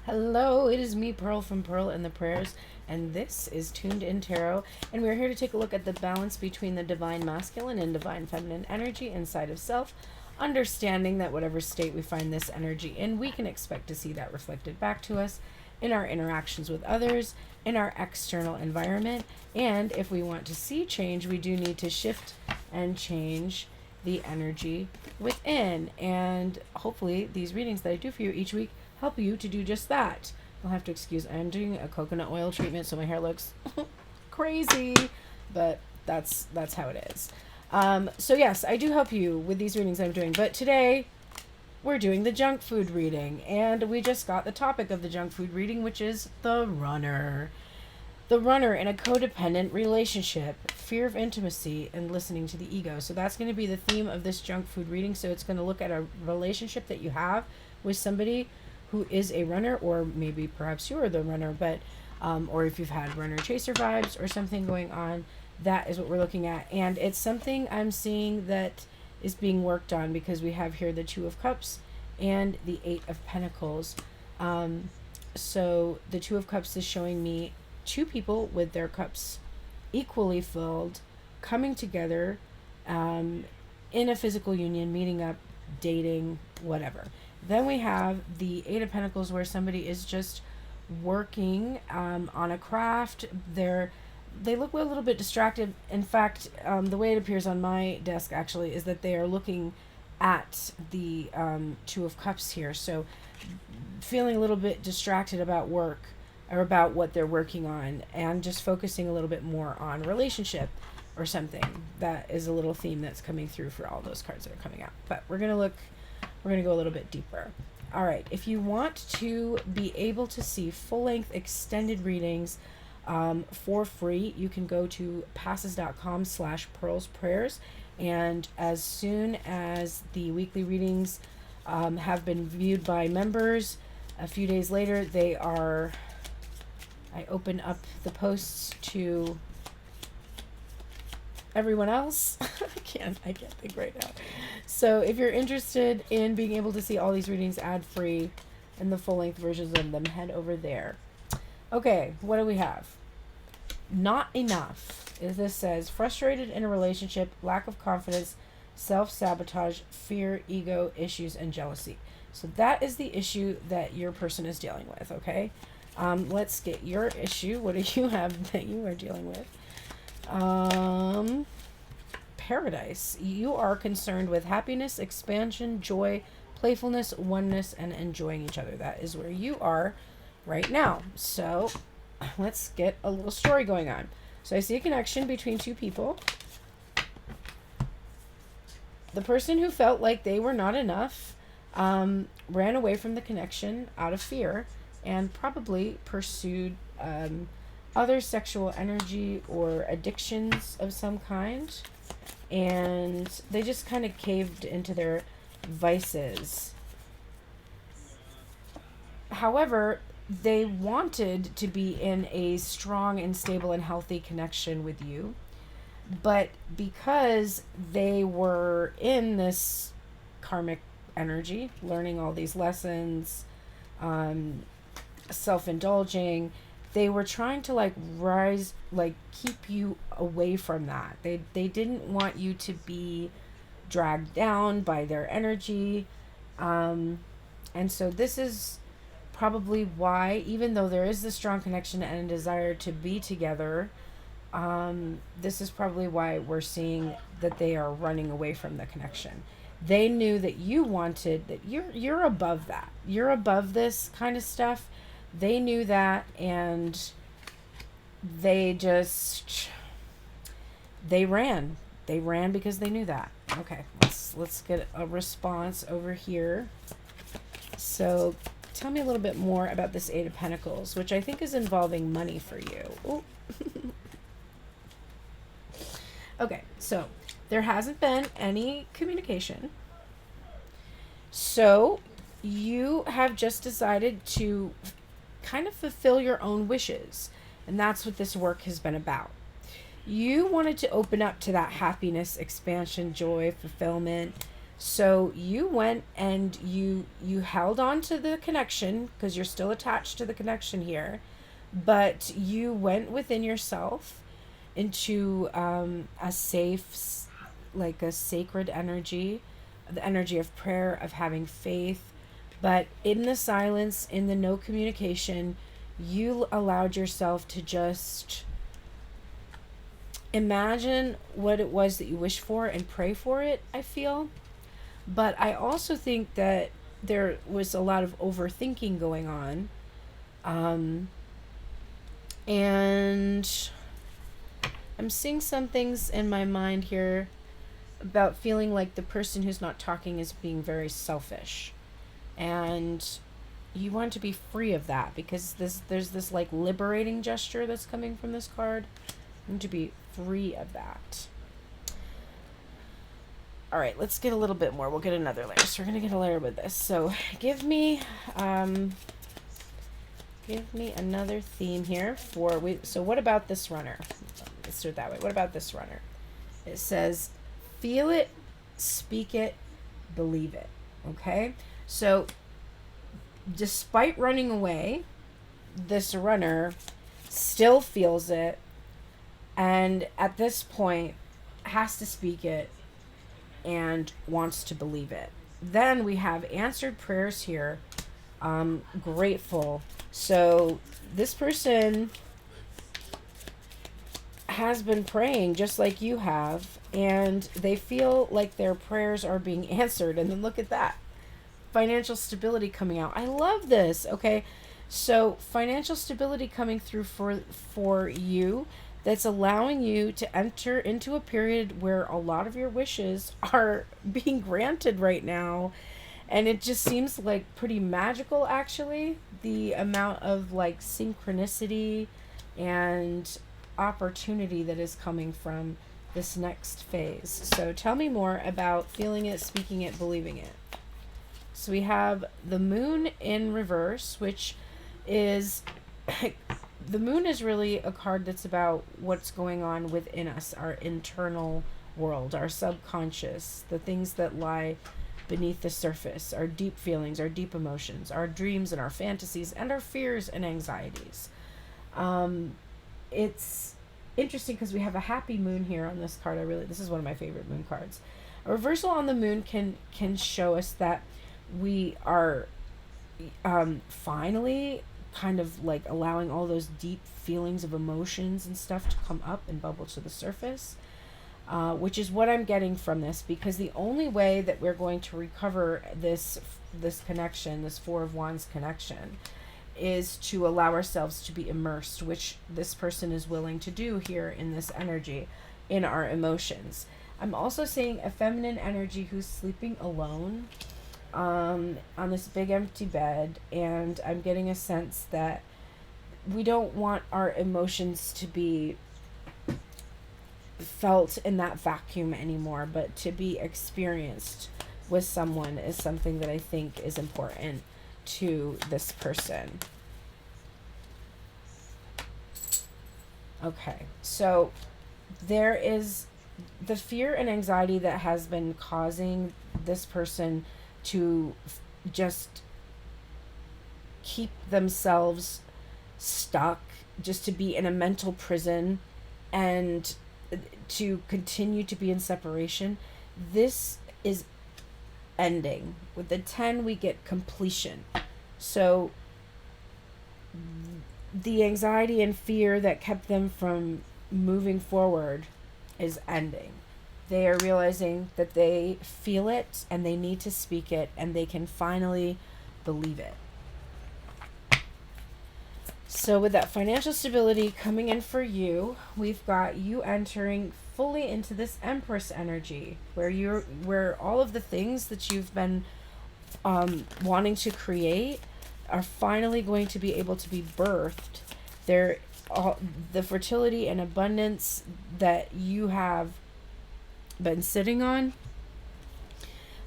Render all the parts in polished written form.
Hello, it is me, Pearl from Pearl and the Prayers, and this is Tuned In Tarot. And we're here to take a look at the balance between the divine masculine and divine feminine energy inside of self, understanding that whatever state we find this energy in, we can expect to see that reflected back to us in our interactions with others, in our external environment. And if we want to see change, we do need to shift and change the energy within. And hopefully, these readings that I do for you each week help you to do just that. You'll have to excuse, I'm doing a coconut oil treatment, so my hair looks crazy, but that's how it is. So yes, I do help you with these readings I'm doing, but today we're doing the junk food reading, and we just got the topic of the junk food reading, which is the runner. The runner in a codependent relationship, fear of intimacy, and listening to the ego. So that's going to be the theme of this junk food reading. So it's going to look at a relationship that you have with somebody who is a runner, or maybe perhaps you're the runner, but or if you've had runner chaser vibes or something going on, that is what we're looking at. And it's something I'm seeing that is being worked on, because we have here the Two of Cups and the Eight of Pentacles. So the Two of Cups is showing me two people with their cups equally filled, coming together in a physical union, meeting up, dating, whatever. Then we have the Eight of Pentacles, where somebody is just working on a craft. They look a little bit distracted. In fact, the way it appears on my desk actually is that they are looking at the Two of Cups here. So feeling a little bit distracted about work, or about what they're working on, and just focusing a little bit more on relationship or something. That is a little theme that's coming through for all those cards that are coming out. But we're going to go a little bit deeper. All right. If you want to be able to see full-length extended readings for free, you can go to passes.com/pearlsprayers. And as soon as the weekly readings have been viewed by members, a few days later, I open up the posts to everyone else. I can't think right now. So if you're interested in being able to see all these readings ad-free and the full-length versions of them, head over there. Okay, what do we have? Not enough. This says frustrated in a relationship, lack of confidence, self-sabotage, fear, ego, issues, and jealousy. So that is the issue that your person is dealing with, okay? Let's get your issue. What do you have that you are dealing with? Paradise. You are concerned with happiness, expansion, joy, playfulness, oneness, and enjoying each other. That is where you are right now. So let's get a little story going on. So I see a connection between two people. The person who felt like they were not enough ran away from the connection out of fear, and probably pursued other sexual energy or addictions of some kind. And they just kind of caved into their vices. However, they wanted to be in a strong and stable and healthy connection with you. But because they were in this karmic energy, learning all these lessons, self-indulging, they were trying to keep you away from that. They didn't want you to be dragged down by their energy. And so this is probably why, even though there is this strong connection and a desire to be together, this is probably why we're seeing that they are running away from the connection. They knew that you wanted, that you're above that. You're above this kind of stuff. They knew that, and they ran. They ran because they knew that. Okay, let's get a response over here. So tell me a little bit more about this Eight of Pentacles, which I think is involving money for you. Ooh. Okay, so there hasn't been any communication. So you have just decided to kind of fulfill your own wishes. And that's what this work has been about. You wanted to open up to that happiness, expansion, joy, fulfillment. So you went and you held on to the connection because you're still attached to the connection here, but you went within yourself into a safe, like a sacred energy, the energy of prayer, of having faith. But in the silence, in the no communication, you allowed yourself to just imagine what it was that you wish for and pray for it, I feel. But I also think that there was a lot of overthinking going on. And I'm seeing some things in my mind here about feeling like the person who's not talking is being very selfish. And you want to be free of that because there's this like liberating gesture that's coming from this card. You need to be free of that. All right, let's get a little bit more. We'll get another layer. So we're going to get a layer with this. So give me another theme here for so what about this runner? Let's do it that way. What about this runner? It says feel it, speak it, believe it. Okay? So despite running away, this runner still feels it, and at this point has to speak it and wants to believe it. Then we have answered prayers here. Grateful. So this person has been praying just like you have, and they feel like their prayers are being answered. And then look at that. Financial stability coming out. I love this. Okay. So financial stability coming through for you, that's allowing you to enter into a period where a lot of your wishes are being granted right now. And it just seems like pretty magical, actually, the amount of like synchronicity and opportunity that is coming from this next phase. So tell me more about feeling it, speaking it, believing it. So we have the moon in reverse, which is the moon is really a card that's about what's going on within us, our internal world, our subconscious, the things that lie beneath the surface, our deep feelings, our deep emotions, our dreams and our fantasies, and our fears and anxieties. It's interesting because we have a happy moon here on this card. This is one of my favorite moon cards. A reversal on the moon can show us that we are finally kind of like allowing all those deep feelings of emotions and stuff to come up and bubble to the surface, which is what I'm getting from this, because the only way that we're going to recover this connection, this Four of Wands connection, is to allow ourselves to be immersed, which this person is willing to do here in this energy, in our emotions. I'm also seeing a feminine energy who's sleeping alone on this big empty bed, and I'm getting a sense that we don't want our emotions to be felt in that vacuum anymore, but to be experienced with someone is something that I think is important to this person. Okay, so there is the fear and anxiety that has been causing this person to just keep themselves stuck, just to be in a mental prison and to continue to be in separation. This is ending. With the 10, we get completion. So the anxiety and fear that kept them from moving forward is ending. They are realizing that they feel it and they need to speak it, and they can finally believe it. So with that financial stability coming in for you, we've got you entering fully into this Empress energy, where all of the things that you've been wanting to create are finally going to be able to be birthed. The fertility and abundance that you have been sitting on,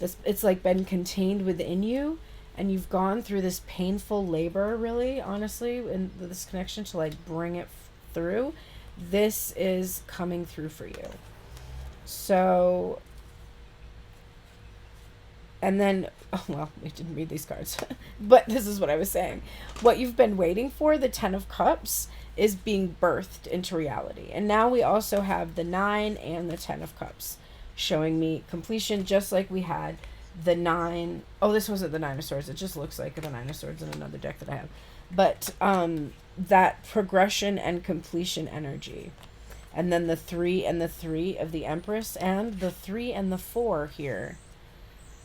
it's like been contained within you, and you've gone through this painful labor, really, honestly, in this connection to like bring it through. This is coming through for you. So And then, oh, well, we didn't read these cards, but this is what I was saying. What you've been waiting for, the 10 of Cups, is being birthed into reality. And now we also have the 9 and the 10 of Cups showing me completion, just like we had the 9. Oh, this wasn't the 9 of Swords. It just looks like the 9 of Swords in another deck that I have. But that progression and completion energy. And then the 3 and the 3 of the Empress, and the 3 and the 4 here,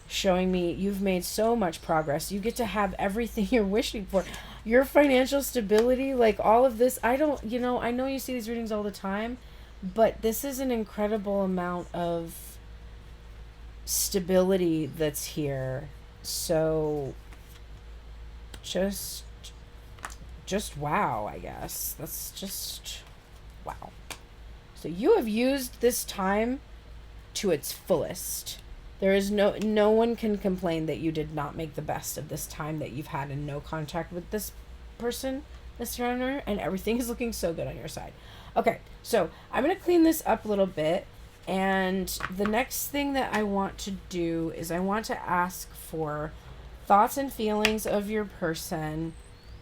showing me you've made so much progress. You get to have everything you're wishing for. Your financial stability, like all of this. I know you see these readings all the time, but this is an incredible amount of stability that's here. So just wow, I guess. That's just wow. So you have used this time to its fullest. There is no one can complain that you did not make the best of this time that you've had in no contact with this person, this runner, and everything is looking so good on your side. Okay, so I'm going to clean this up a little bit, and the next thing that I want to do is I want to ask for thoughts and feelings of your person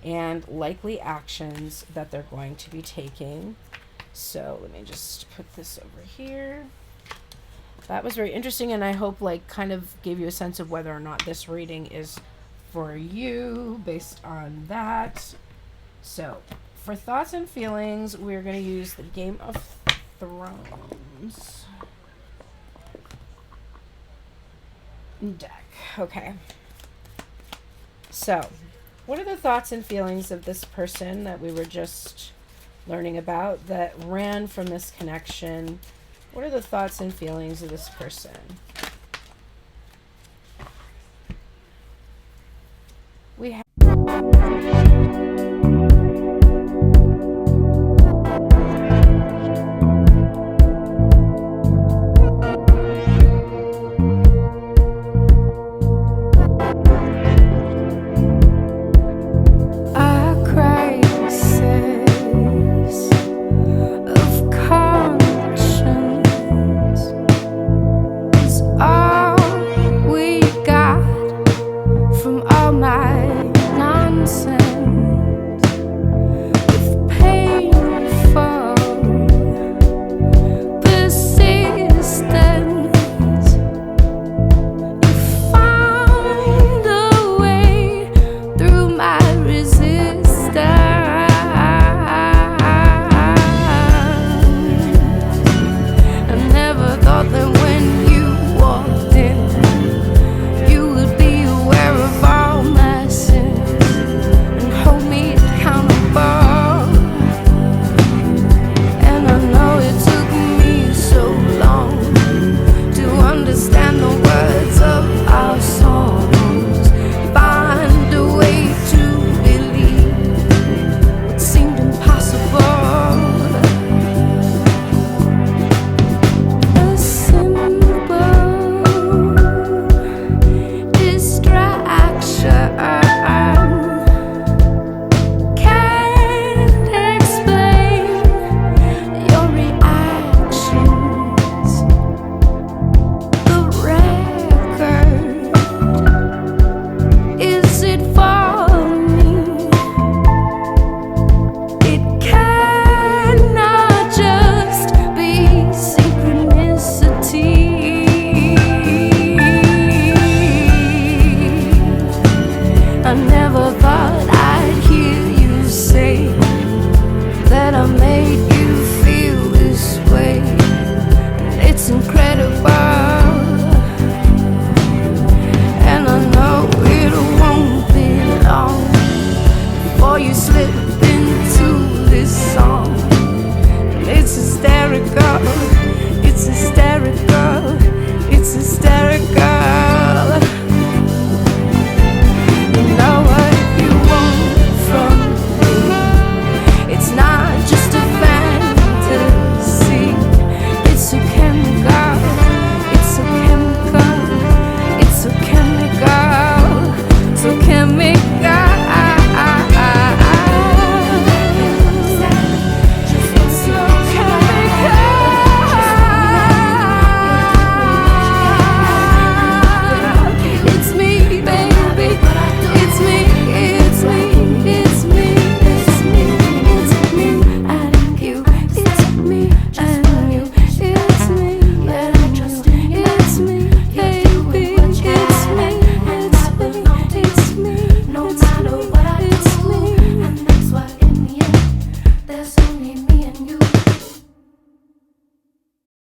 and likely actions that they're going to be taking. So let me just put this over here. That was very interesting, and I hope kind of gave you a sense of whether or not this reading is for you based on that. So for thoughts and feelings, we're going to use the Game of Thrones deck. Okay. So what are the thoughts and feelings of this person that we were just learning about that ran from this connection? What are the thoughts and feelings of this person?